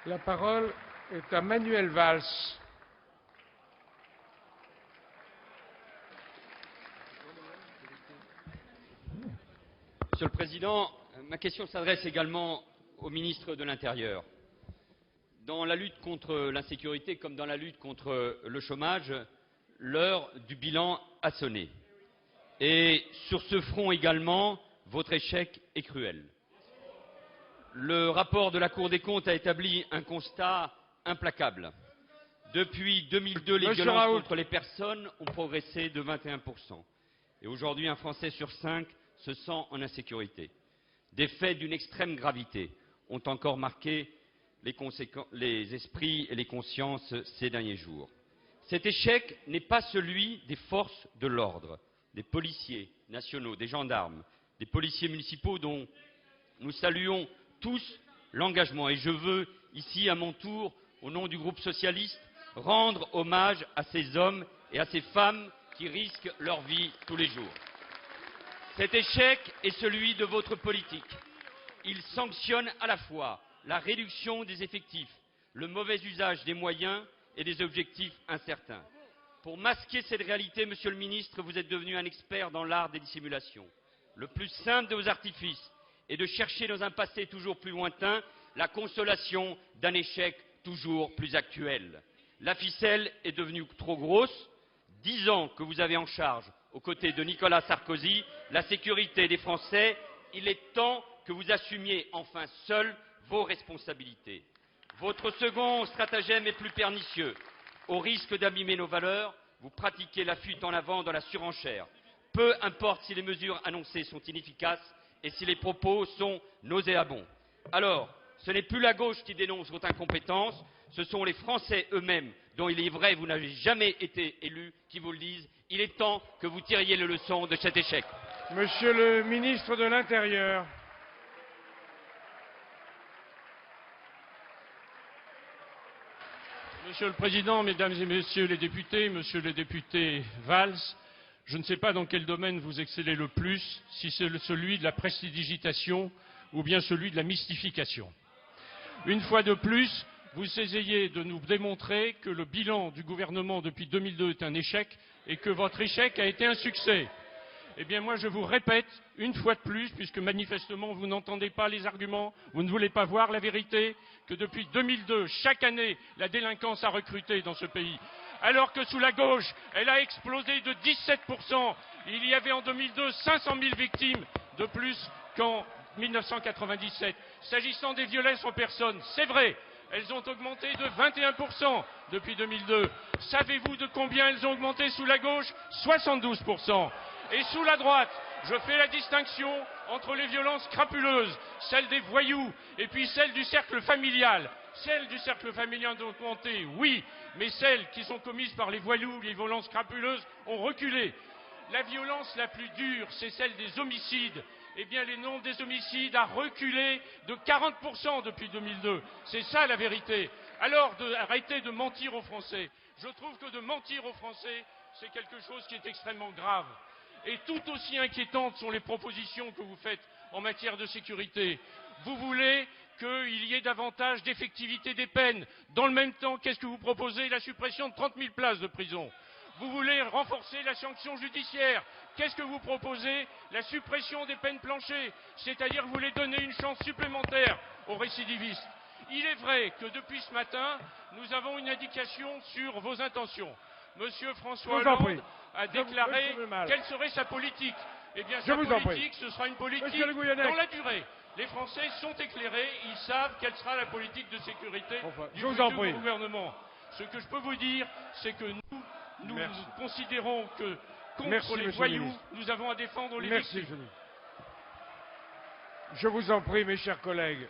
La parole est à Manuel Valls. Monsieur le Président, ma question s'adresse également au ministre de l'Intérieur. Dans la lutte contre l'insécurité comme dans la lutte contre le chômage, l'heure du bilan a sonné. Et sur ce front également, votre échec est cruel. Le rapport de la Cour des comptes a établi un constat implacable. Depuis 2002, les violences contre les personnes ont progressé de 21%. Et aujourd'hui, un Français sur 5 se sent en insécurité. Des faits d'une extrême gravité ont encore marqué les esprits et les consciences ces derniers jours. Cet échec n'est pas celui des forces de l'ordre, des policiers nationaux, des gendarmes, des policiers municipaux dont nous saluons tous l'engagement. Et je veux ici, à mon tour, au nom du groupe socialiste, rendre hommage à ces hommes et à ces femmes qui risquent leur vie tous les jours. Cet échec est celui de votre politique. Il sanctionne à la fois la réduction des effectifs, le mauvais usage des moyens et des objectifs incertains. Pour masquer cette réalité, Monsieur le Ministre, vous êtes devenu un expert dans l'art des dissimulations. Le plus simple de vos artifices est de chercher dans un passé toujours plus lointain la consolation d'un échec toujours plus actuel. La ficelle est devenue trop grosse. 10 ans que vous avez en charge, aux côtés de Nicolas Sarkozy, la sécurité des Français. Il est temps que vous assumiez enfin seul vos responsabilités. Votre second stratagème est plus pernicieux. Au risque d'abîmer nos valeurs, vous pratiquez la fuite en avant dans la surenchère. Peu importe si les mesures annoncées sont inefficaces et si les propos sont nauséabonds. Alors, ce n'est plus la gauche qui dénonce votre incompétence, ce sont les Français eux-mêmes, dont il est vrai vous n'avez jamais été élus, qui vous le disent. Il est temps que vous tiriez les leçons de cet échec. Monsieur le ministre de l'Intérieur. Monsieur le Président, Mesdames et Messieurs les députés, Monsieur le député Valls, je ne sais pas dans quel domaine vous excellez le plus, si c'est celui de la prestidigitation ou bien celui de la mystification. Une fois de plus, vous essayez de nous démontrer que le bilan du gouvernement depuis 2002 est un échec et que votre échec a été un succès. Eh bien moi je vous répète une fois de plus, puisque manifestement vous n'entendez pas les arguments, vous ne voulez pas voir la vérité, que depuis 2002, chaque année, la délinquance a recruté dans ce pays. Alors que sous la gauche, elle a explosé de 17%. Il y avait en 2002 500 000 victimes de plus qu'en 1997. S'agissant des violences en personne, c'est vrai, elles ont augmenté de 21% depuis 2002. Savez-vous de combien elles ont augmenté sous la gauche? 72%. Et sous la droite, je fais la distinction entre les violences crapuleuses, celles des voyous, et puis celles du cercle familial. Celles du cercle familial ont augmenté, oui, mais celles qui sont commises par les voyous, les violences crapuleuses, ont reculé. La violence la plus dure, c'est celle des homicides. Eh bien, le nombre des homicides a reculé de 40% depuis 2002. C'est ça la vérité. Alors, arrêtez de mentir aux Français. Je trouve que de mentir aux Français, c'est quelque chose qui est extrêmement grave. Et tout aussi inquiétantes sont les propositions que vous faites en matière de sécurité. Vous voulez qu'il y ait davantage d'effectivité des peines. Dans le même temps, qu'est-ce que vous proposez? La suppression de 30 000 places de prison. Vous voulez renforcer la sanction judiciaire. Qu'est-ce que vous proposez? La suppression des peines planchers. C'est-à-dire que vous voulez donner une chance supplémentaire aux récidivistes. Il est vrai que depuis ce matin, nous avons une indication sur vos intentions. Monsieur François Hollande a déclaré quelle serait sa politique. Eh bien, sa politique, ce sera une politique dans la durée. Les Français sont éclairés, ils savent quelle sera la politique de sécurité du futur gouvernement. Ce que je peux vous dire, c'est que nous considérons que contre les voyous, nous avons à défendre les victimes. Je vous en prie, mes chers collègues.